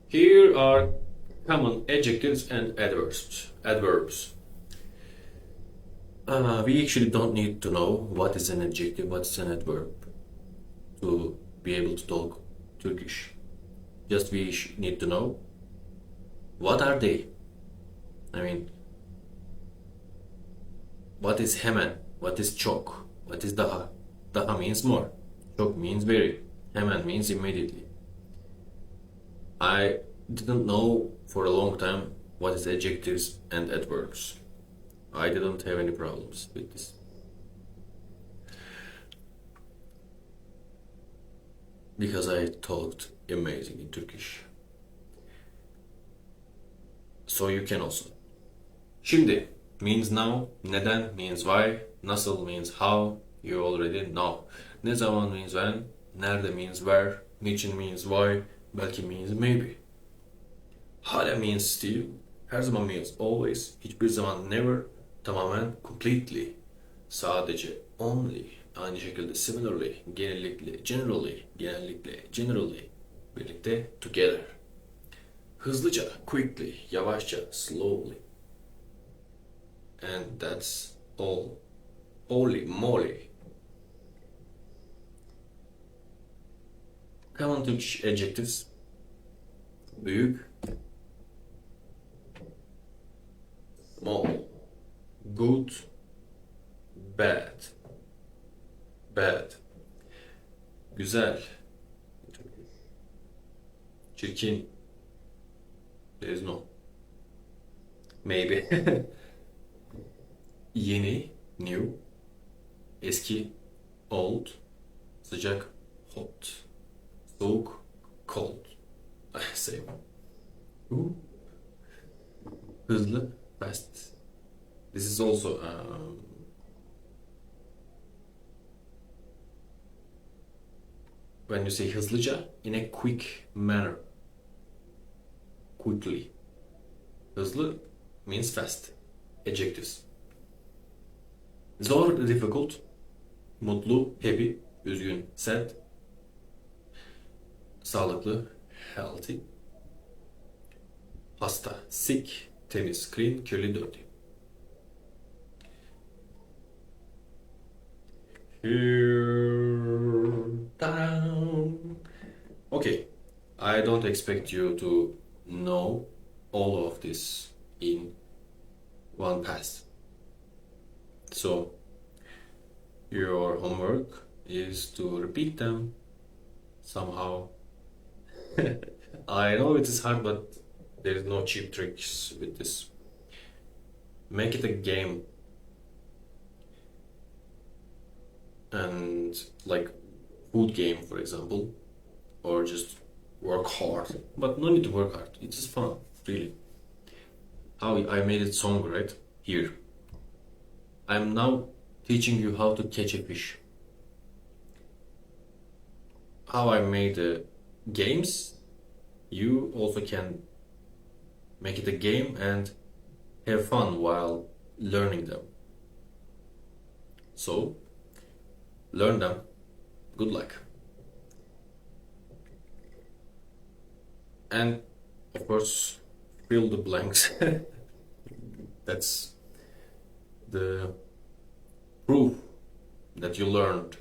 Here are common adjectives and adverbs. We actually don't need to know what is an adjective, what is an adverb to be able to talk Turkish. Just we need to know what are they. I mean, what is hemen? What is çok? What is daha? Daha means more. Çok means very. Hemen means immediately. I didn't know for a long time what is adjectives and adverbs. I didn't have any problems with this. Because I talked amazing in Turkish. So you can also. Şimdi means now, neden means why, nasıl means how, you already know. Ne zaman means when, nerede means where, niçin means why, belki means maybe. Hala means still, her zaman means always, hiçbir zaman never, tamamen completely, sadece only, aynı şekilde similarly, genellikle, generally, birlikte together. Hızlıca, quickly, yavaşça, slowly. And that's all. Holy moly. Common Turkish adjectives. Büyük, small, good, bad, güzel, çirkin, there is no, maybe, yeni, new, eski, old, sıcak, hot, soğuk, cold, same, hızlı, fast. This is also when you say hızlıca, in a quick manner, quickly. Hızlı means fast. Adjectives. Zor, difficult, mutlu, happy, üzgün, sad, sağlıklı, healthy, hasta, sick, temiz, clean, kirli, dirty. Here, down. Okay, I don't expect you to know all of this in one pass. So, your homework is to repeat them somehow. I know it is hard, but there is no cheap tricks with this. Make it a game. And like food game, for example, or just work hard. But no need to work hard. It's just fun, really. How I made it song, right? Here. I'm now teaching you how to catch a fish. How I made games, you also can make it a game and have fun while learning them. So, learn them. Good luck. And of course, fill the blanks. That's the proof that you learned